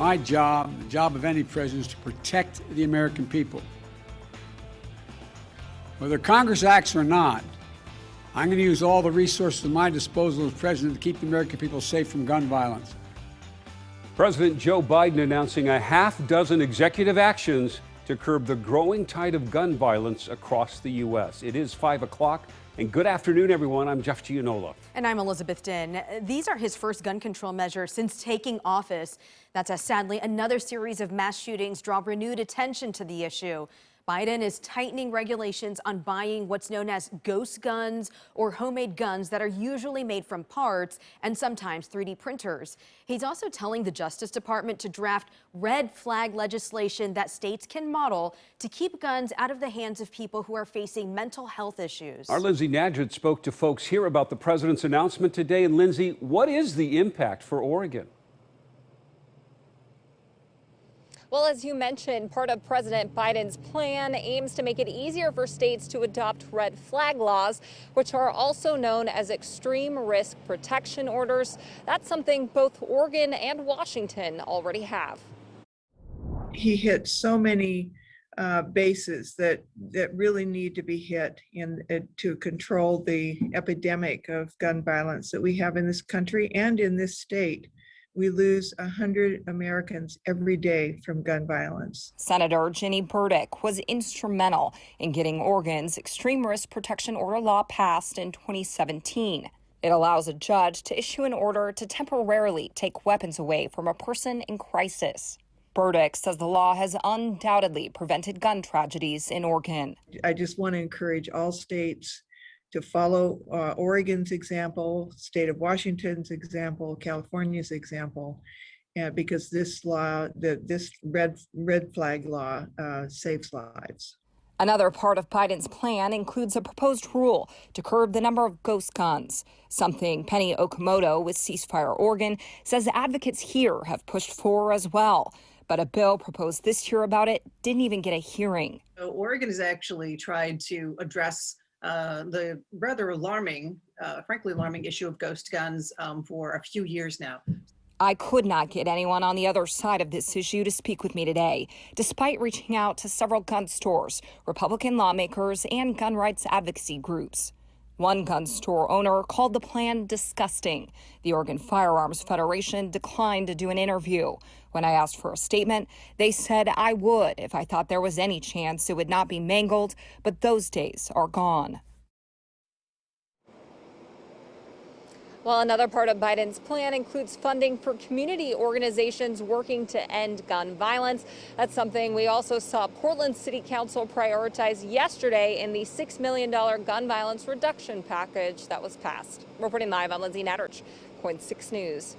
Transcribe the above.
My job, the job of any president, is to protect the American people. Whether Congress acts or not, I'm going to use all the resources at my disposal as president to keep the American people safe from gun violence. President Joe Biden announcing a half-dozen executive actions to curb the growing tide of gun violence across the U.S. It is 5 o'clock, and good afternoon, everyone. I'm Jeff Gianola. And I'm Elizabeth Din. These are his first gun control measures since taking office. That's as sadly another series of mass shootings draw renewed attention to the issue. Biden is tightening regulations on buying what's known as ghost guns or homemade guns that are usually made from parts and sometimes 3D printers. He's also telling the Justice Department to draft red flag legislation that states can model to keep guns out of the hands of people who are facing mental health issues. Our Lindsay Nadgett spoke to folks here about the president's announcement today. And Lindsay, what is the impact for Oregon? Well, as you mentioned, part of President Biden's plan aims to make it easier for states to adopt red flag laws, which are also known as extreme risk protection orders. That's something both Oregon and Washington already have. He hit so many bases that really need to be hit to control the epidemic of gun violence that we have in this country and in this state. We lose 100 Americans every day from gun violence. Senator Ginny Burdick was instrumental in getting Oregon's extreme risk protection order law passed in 2017. It allows a judge to issue an order to temporarily take weapons away from a person in crisis. Burdick says the law has undoubtedly prevented gun tragedies in Oregon. I just want to encourage all states to follow Oregon's example, state of Washington's example, California's example, because this law, this red flag law, saves lives. Another part of Biden's plan includes a proposed rule to curb the number of ghost guns, something Penny Okamoto with Ceasefire Oregon says advocates here have pushed for as well. But a bill proposed this year about it didn't even get a hearing. Oregon has actually tried to address the rather alarming, frankly alarming issue of ghost guns for a few years now. I could not get anyone on the other side of this issue to speak with me today, despite reaching out to several gun stores, Republican lawmakers, and gun rights advocacy groups. One gun store owner called the plan disgusting. The Oregon Firearms Federation declined to do an interview. When I asked for a statement, they said I would if I thought there was any chance it would not be mangled, but those days are gone. Well, another part of Biden's plan includes funding for community organizations working to end gun violence. That's something we also saw Portland City Council prioritize yesterday in the $6 million gun violence reduction package that was passed. Reporting live, I'm Lindsay Nadgett, KOIN 6 News.